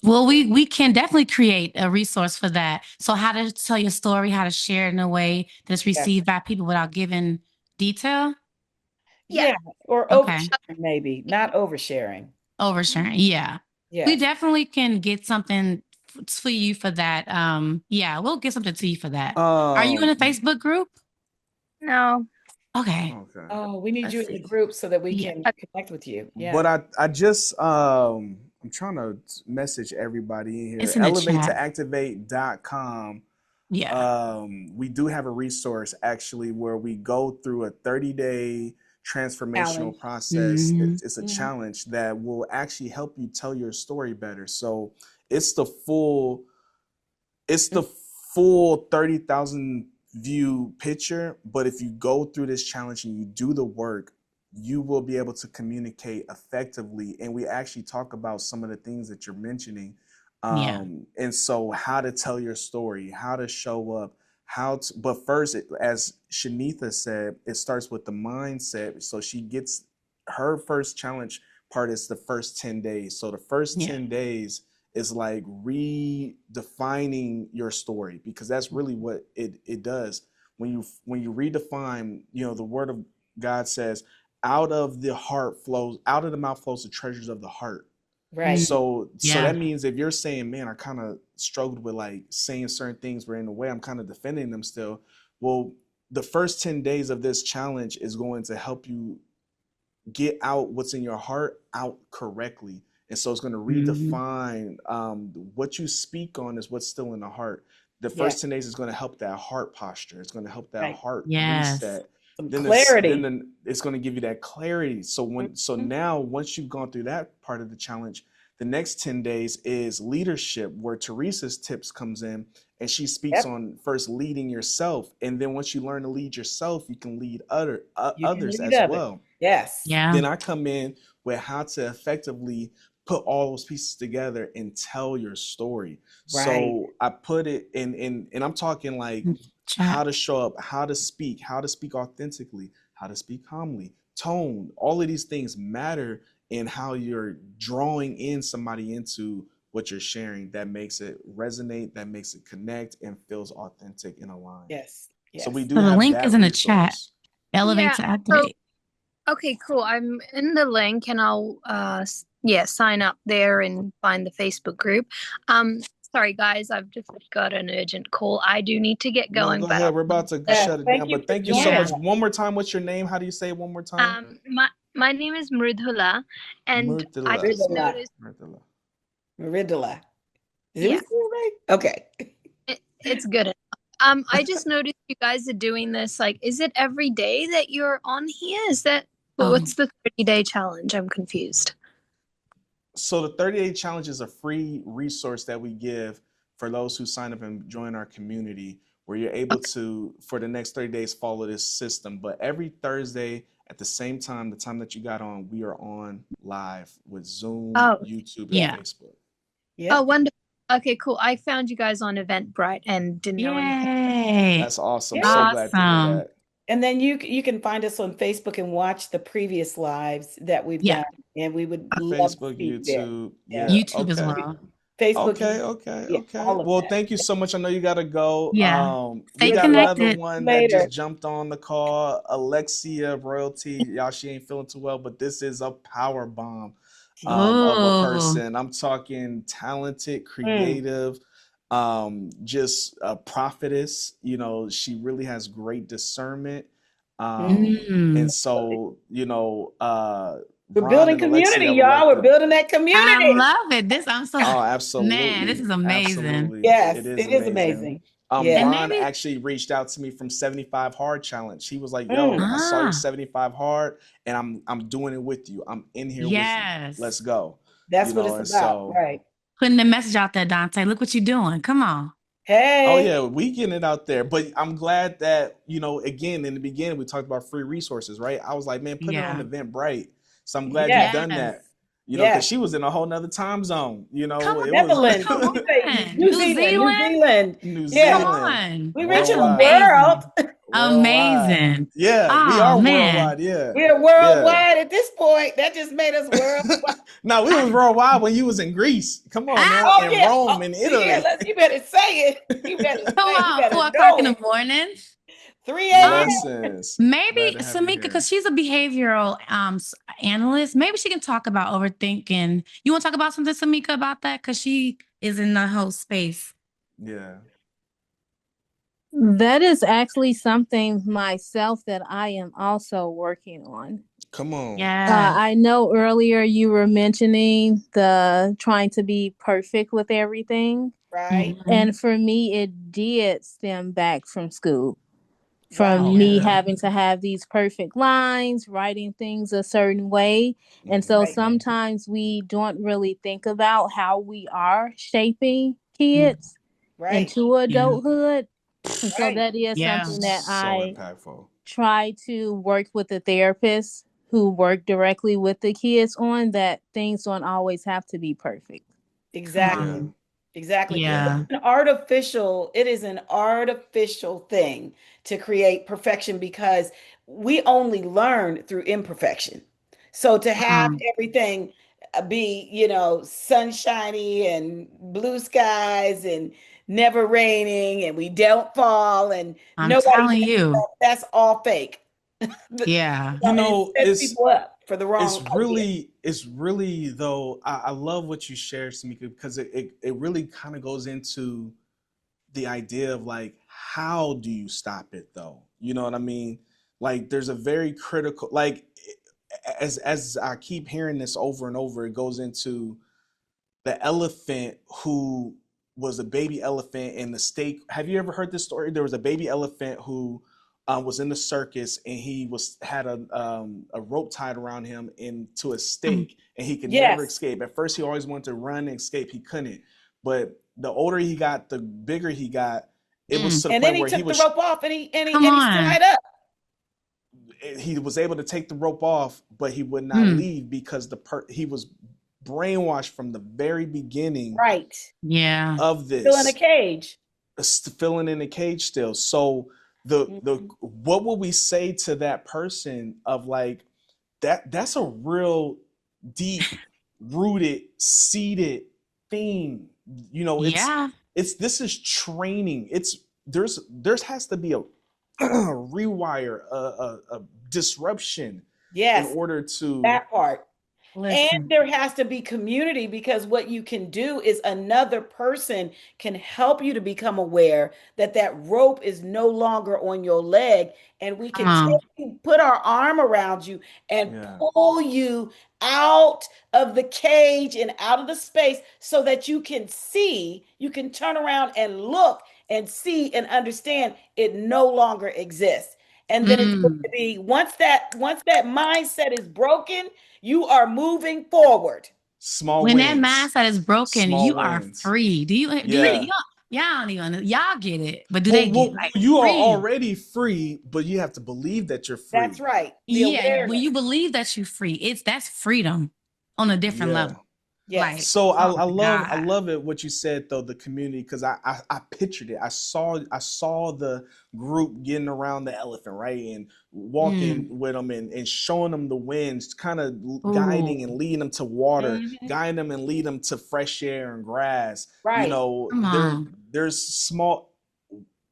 Well, we can definitely create a resource for that. So how to tell your story, how to share it in a way that's Yes. received by people without giving detail. yeah. Yeah, or Okay. oversharing maybe, not oversharing. Oversharing. Yeah. We Yes. definitely can get something for you for that. Yeah, we'll get something to you for that. Are you in a Um, Facebook group? No. Okay. okay. Oh, we need Let's you in the see. group so that we Yeah. can connect with you. But Yeah. I just I'm trying to message everybody in here. It's in the Elevate chat. to activate.com. Yeah. We do have a resource actually where we go through a 30-day transformational Challenge. process. Hmm. It's a Mhm. challenge that will actually help you tell your story better. So it's the full it's the full 30,000 view picture, but if you go through this challenge and you do the work, you will be able to communicate effectively. And we actually talk about some of the things that you're mentioning. Yeah. And so, how to tell your story, how to show up, but first, as Shanitha said, it starts with the mindset. So, she gets her first challenge part is the first 10 days. So, the first Yeah. 10 days is like redefining your story, because that's really what it does. When you redefine, the word of God says, out of the mouth flows the treasures of the heart. Right. Mm, So yeah. that means if you're saying, man, I kind of struggled with like saying certain things, but in a way I'm kind of defending them still. Well, the first 10 days of this challenge is going to help you get out what's in your heart out correctly. And so it's going to Mhm. redefine, what you speak on is what's still in the heart. The Yes. first 10 days is going to help that heart posture. It's going to help that Right. heart Yes. reset. Some Then this, then clarity. the, it's going to give you that clarity. So Mhm. now once you've gone through that part of the challenge, the next 10 days is leadership, where Teresa's tips comes in, and she speaks Yep. on first leading yourself. And then once you learn to lead yourself, you can lead You can others lead as others. well. Yes. Yeah. Then I come in with how to effectively put all those pieces together and tell your story. Right. So I put it in, and I'm talking like Chat. how to show up, how to speak authentically, how to speak calmly, tone. All of these things matter in how you're drawing in somebody into what you're sharing. That makes it resonate, that makes it connect, and feels authentic and aligned. Yes. So we Yes. do So the have link is that in the chat. resource. Elevate Yeah. to So activate. okay, cool. I'm in the link and I'll yeah, sign up there and find the Facebook group. Um sorry guys, I've just got an urgent call. I do need to get No, going, go but ahead. We're about to Yes. shut it Thank down, you but for thank you so joining Yeah. much. us. One more time, what's your name? How do you say it one more time? my name is Mrudhula and I Murtala. just Maridela. noticed Murtala. Maridela. Did we yeah, say it right? Okay. it's good. I just noticed you guys are doing this. Like, is it every day that you're on here? Is that Oh, what's the 30-day challenge? I'm confused. So the 30-day challenge is a free resource that we give for those who sign up and join our community, where you're able to, for the next 30 days, follow this system. But every Thursday at the same time, the time that you got on, we are on live with Zoom, Oh, YouTube, and Yeah. yeah. Facebook. oh, Yep. wonderful. Okay, cool. I found you guys on Eventbrite and didn't know anything. Yay. That's awesome. Yeah. So glad to hear Awesome. that. And then you can find us on Facebook and watch the previous lives that we've Yeah. done, and we would love to Facebook, see you there. YouTube. Yeah. Yeah. YouTube as Okay. well. Facebook, Okay, okay, yeah, okay. all of Well, that. thank you so much. I know you gotta go. Yeah. We Stay We'll got talk another connected. one that later. just jumped on the call. Alexia Royalty. Y'all, she ain't feeling too well, but this is a power bomb Yeah. of a Oh. person. I'm talking talented, Mm. creative, just a prophetess. She really has great discernment. Mm. And Mm. so, We're Ron building and Alexia, community, I would y'all. like We're to. building that I community. love it. I'm so, Oh, man, this absolutely. is amazing. Absolutely. It Yes, is it is amazing. amazing. Yeah. And Ron maybe, actually reached out to me from 75 Hard Challenge. He was like, Mm. "Yo, I saw your ah, 75 Hard and I'm doing it with you. I'm in here with you. Let's yes. go." That's what it's And about, so, right? Putting the message out there, Dante. Look what you're doing. Come on. oh Hey. yeah, we getting it out there. But I'm glad that, again, in the beginning we talked about free resources, right? I was like, man, put it on Yeah. Eventbrite. So I'm glad you've Yes. done that. Yes. Because Yes. she was in a whole nother time zone. Come It on. was Netherlands. Come You say on. New New Zealand. New Zealand. Zealand. New Come Yeah. Zealand, on. We That's reaching the worldwide. world. amazing. Worldwide. Amazing. Yeah, we Oh, are man. worldwide. Yeah. We're Yeah. worldwide at this point. That just made us worldwide. No, we was worldwide when you was in Greece. Come on Ah, now. Oh In yeah. Oh Rome and yeah. Italy. You better say it. You better come say it. You on. better 4 o'clock know in the it. morning. 3 Um, Blessings. maybe Glad to have you Samika, here. because she's a behavioral analyst, maybe she can talk about overthinking. You want to talk about something, Samika, about that? Because she is in the whole space. Yeah. That is actually something myself that I am also working on. Come on. Yes. I know earlier you were mentioning the trying to be perfect with everything. Right. Mhm. And for me, it did stem back from school, Wow. Oh, from me yeah. having to have these perfect lines, writing things a certain way. And so Right. sometimes we don't really think about how we are shaping Mm, kids Right. into yeah. adulthood. And so Right. that is Yeah. something that So I impactful. try to work with the therapists who work directly with the kids on, that things don't always have to be perfect. Come Yeah. Exactly. on. Exactly. Yeah. It is an artificial thing to create perfection because we only learn through imperfection. So to have Um, everything be, sunshiny and blue skies and never raining and we don't fall and I'm nobody telling messes you. up, that's all fake. Yeah. You And it know, sets people up for the wrong idea. it's really though, I love what you shared, Samika, because it really kind of goes into the idea of like, how do you stop it though? You know what I mean? Like there's a very critical, like, as I keep hearing this over and over, it goes into the elephant who was a baby elephant in the stake. Have you ever heard this story? There was a baby elephant who was in the circus, and he was had a rope tied around him into a Mm. stake, and he could never Yes. escape. At first, he always wanted to run and escape. He couldn't. But the older he got, the bigger he got. It was Mm. to the And then point he where took the rope off and he and he Come and he's on. tied up. he was able to take the rope off, but he would not Mm. leave because he was brainwashed from the very beginning Right. Yeah. of Still in a this, cage. filling in the cage still. So the Mhm. what would we say to that person of like, that's a real deep rooted seated thing. You know, Yeah. it's this is training. It's there's has to be a rewire, a disruption in Yes, order to, that part. And Listen. there has to be community because what you can do is another person can help you to become aware that that rope is no longer on your leg. And we Come can on. put our arm around you and yeah, pull you out of the cage and out of the space so that you can see, you can turn around and look and see and understand it no longer exists. And then it's going to Mm. be once that mindset is broken, you are moving forward. small When that wins, mindset is broken, small you are wins. free. Yeah. Y'all don't even y'all get it, but do Well, they get well, like you are free? already free, but you have to believe that you're That's free. right. The Yeah, when awareness. you believe that you're free, that's freedom on a different Yeah. level. Yes. Like, So oh my I God. love it what you said though, the community, because I pictured it. I saw the group getting around the elephant, right, and walking Mm. with them, and showing them the winds, kind of guiding and Ooh, leading them to water, Hmm. guiding them and lead them to fresh air and grass. You Right. know, come on. there's small,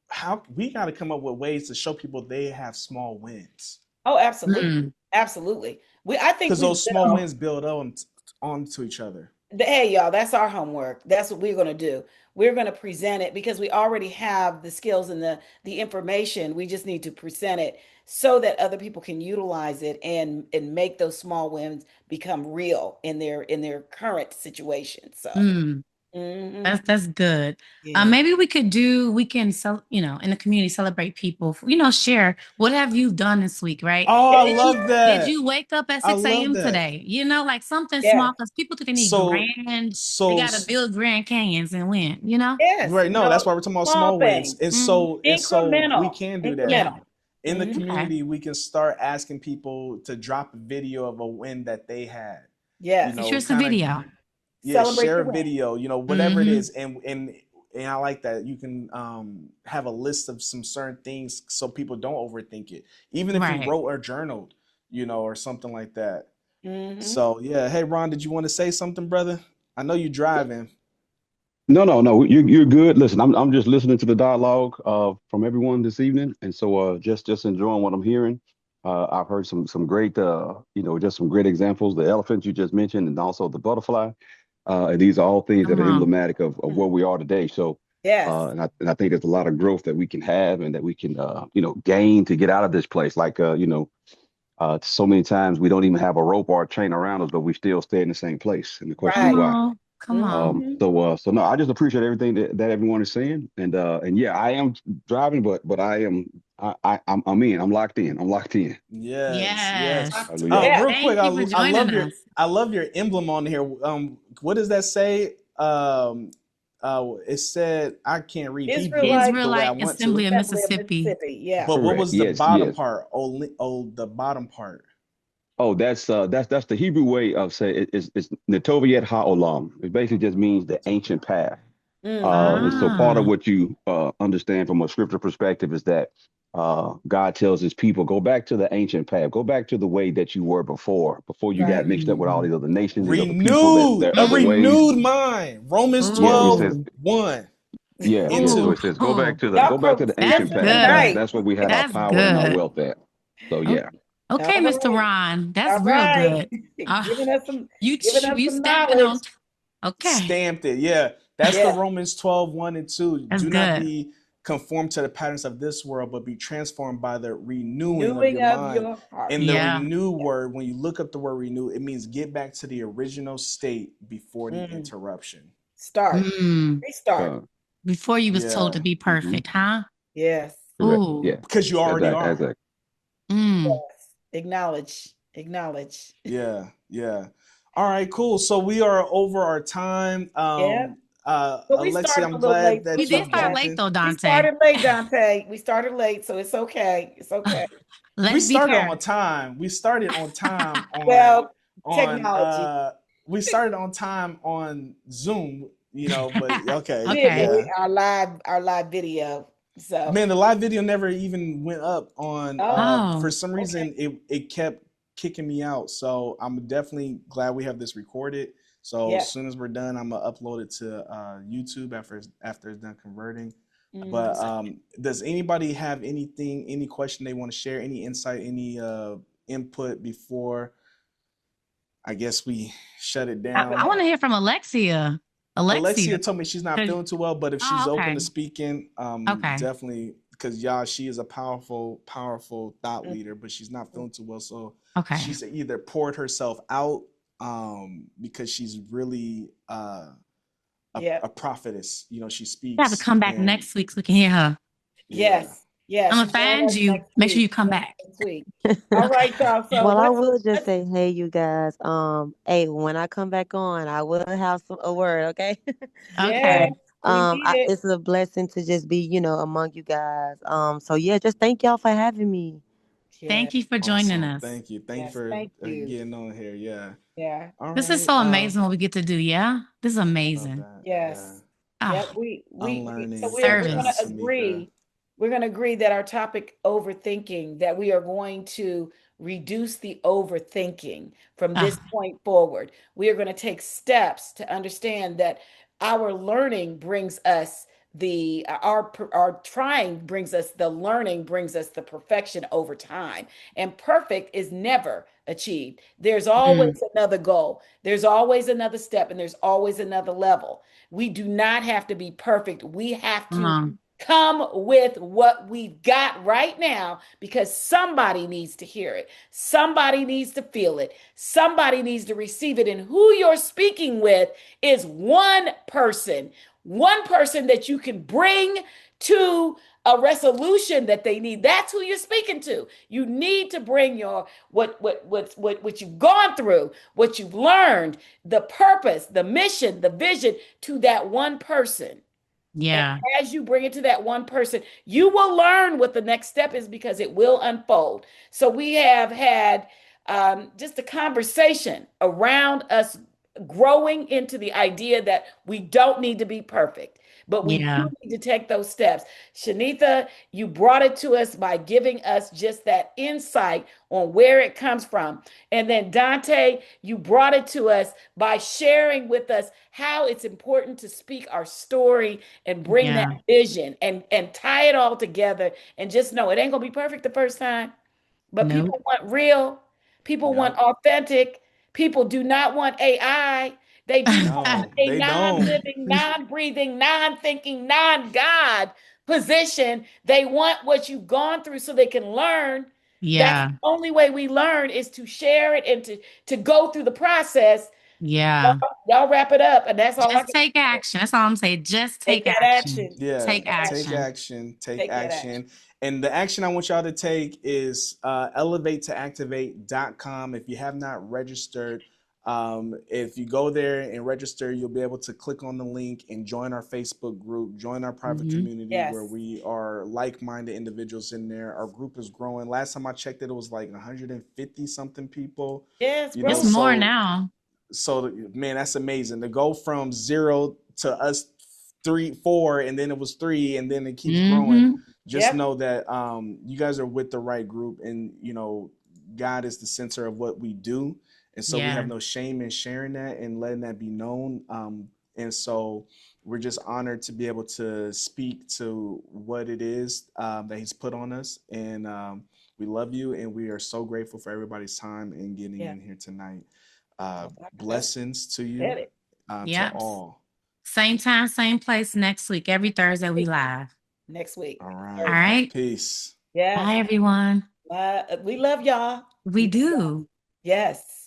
how we got to come up with ways to show people they have small wins, Oh, absolutely. Mm. Absolutely. I think because we those small will. wins build on onto each other. Hey, y'all, that's our homework. That's what we're going to do. We're going to present it because we already have the skills and the information. We just need to present it so that other people can utilize it and make those small wins become real in their current situation. So, Mm. mhm. That's good. Yeah. Maybe we can in the community celebrate people. Share what have you done this week, right? Oh, I Yeah. love Did that. you wake up at I 6 love a.m. that. today? Like something Yes. small because people think they need So, grand. They so got to build Grand Canyons and win. Yes. right. No, No, that's why we're talking about small small wins, things. and Mm. so we Incremental. can do that Yeah. Incremental. in the Hmm. Okay. community. We can start asking people to drop a video of a win that they had. You Yes. It's know, just a kind of, video. yeah, Celebrate share the a win. video. You know, whatever it Hmm. is, and I like that you can have a list of some certain things so people don't overthink it. Even if you Right. wrote or journaled, or something like that. Hmm. So yeah, hey Ron, did you want to say something, brother? I know you driving. No, no, no. You're good. Listen, I'm just listening to the dialogue from everyone this evening, and so just enjoying what I'm hearing. I've heard some great just some great examples. The elephant you just mentioned, and also the butterfly. And these are all things that Come are on. emblematic of where we are today. So, Yes. and I think there's a lot of growth that we can have and that we can gain to get out of this place. Like so many times we don't even have a rope or a chain around us, but we still stay in the same place. And the question is Come Right. why. on. Come on. Hmm. So no, I just appreciate everything that everyone is saying, and yeah, I am driving, but I'm locked in. I'm locked in. Yes, yes. Yes. Hallelujah. Yeah. Real quick, Thank you for I joining love us. your emblem on here. What does that say? it said, I can't read Hebrew Israelite the way I Israelite want Assembly to. of Assembly of Mississippi. Mississippi. Yeah. But what Correct. was the Yes, bottom yes. part? The bottom part. Oh, that's the Hebrew way of saying it's Netoviet Ha'olam. It basically just means the ancient path. Mm-hmm. And so part of Ah, what you understand from a scripture perspective is that God tells his people, go back to the ancient path, go back to the way that you were before you got Right. mixed up with all mm, these other nations, these other people, Renewed, their a other ways. renewed mm. mind. Romans Yeah, it 12, says, Ooh, 1 yeah, yeah. So ooh, into. it says, ooh. Y'all go back to quoting the That's ancient scripture path. good. tonight. That's where we had our That's power and our good. wealth at. So O- yeah, All Okay, Mr. right. Ron, that's All real right. good. Uh, Giving us you some stamping knowledge. on. Okay, Stamped it. Yeah. That's the Yeah. Romans 12, 1 and 2. that's Do not good. be conformed to the patterns of this world, but be transformed by the renewing of Renewing your of mind. your heart. And the Yeah. renew word, when you look up the word renew, it means get back to the original state before the Mm. interruption. Start. Mm. Restart. uh, Before you was told to Yeah. be mhm, perfect, huh? Yes. correct. Ooh. Yeah, Because you already as are. a Mm. Yes. Acknowledge. Acknowledge. Yeah. Yeah. All right, cool. So we are over our time. Yeah. But we Alexi, started a I'm little late, glad so We that it's you did start okay. jumped late in. though, We Dante. started late, Dante. We started late, so it's okay. It's okay. We Let's be started fair. on time. We started on time Well, on technology. we started on time on Zoom, but okay, But Okay. we yeah. our live video. So Man, the live video never even went up on oh, for Oh, some okay. reason it kept kicking me out. So I'm definitely glad we have this recorded. So Yeah. as soon as we're done, I'm gonna upload it to YouTube after it's done converting. But Mhm. does anybody have any question they want to share, any insight, any input before I guess we shut it I down? want to hear from Alexia. Alexia. Alexia told me she's not 'Cause- feeling too well, but if Oh, she's open okay. to speaking, Okay. definitely because y'all, she is a powerful, powerful thought Mhm. leader, but she's not feeling too well. So Okay. she's either poured herself out because she's really Yeah. a prophetess. She You have to speaks come back and next week so we can hear her. yeah. Yes. Yes. I'm gonna Join find us you. next Make sure week. you come Join us back. next week. All right, y'all. So Well, I let's will just let's say, hey, you guys. Hey, when I come back on, I will have a word, okay? yeah, But Okay. we need it. it's a blessing to just be, among you guys. So yeah, just thank y'all for having me. Yeah. Thank you for joining Awesome. us. Thank you. Thank you Yes. for Thank you. getting on here. Yeah. Yeah. All This is right. so amazing what we get to do. Yeah. This is Love amazing. that. Yeah. Yes. Yep. Ah, We so Unlearning, we're gonna service. Tamika. agree. We're gonna agree that our topic overthinking, that we are going to reduce the overthinking from this Ah, point forward. We are going to take steps to understand that our learning brings us our trying brings us the learning, brings us the perfection over time, and perfect is never achieved. There's mm, always another goal, there's always another step, and there's always another level. We do not have to be perfect. We have come to on. come with what we've got right now, because somebody needs to hear it. Somebody needs to feel it. Somebody needs to receive it. And who you're speaking with is one person that you can bring to a resolution that they need. That's who you're speaking to. You need to bring your what you've gone through, what you've learned, the purpose, the mission, the vision to that one person. And Yeah. as you bring it to that one person, you will learn what the next step is, because it will unfold. So we have had just a conversation around us growing into the idea that we don't need to be perfect, but we do Yeah. need to take those steps. Shanitha, you brought it to us by giving us just that insight on where it comes from. And then Dante, you brought it to us by sharing with us how it's important to speak our story and bring that Yeah. vision and tie it all together, and just know it ain't gonna be perfect the first time, but Nope. people want real, people want Yep. authentic, people do not want AI. They do not want No, a they don't. non-living, non-breathing, non-thinking, non-God position. They want what you've gone through so they can learn. That's the Yeah. only way we learn, is to share it and to go through the process. Yeah. Y'all wrap it up, and that's all I Just can take say. action. That's all I'm saying. Just Take take that action. action. Yeah, Take Take that take action. action. action, take Take that action. action. And the action I want y'all to take is elevate to activate.com. If you have not registered, If you go there and register, you'll be able to click on the link and join our Facebook group, join our private Mhm. community where Yes. we are like-minded individuals in there. Our group is growing. Last time I checked it, it was like 150 something people. Yeah, it's You know, It's growing. more so now. man, that's amazing to go from 0 to us 3 4 and then it was 3 and then it keeps growing. Mhm. Just Yep. know that you guys are with the right group, and you know God is the center of what we do, and so we have Yeah. no shame in sharing that and letting that be known. And so we're just honored to be able to speak to what it is that He's put on us, and we love you, and we are so grateful for everybody's time and getting Yeah. in here tonight. That's Blessings to you, it. to Yep. all. Same time, same place next week. Every Thursday we live. Next week. All All right. Thursday. right. Peace. Yes. Bye, everyone. We love y'all. We We love y'all. do. Yes.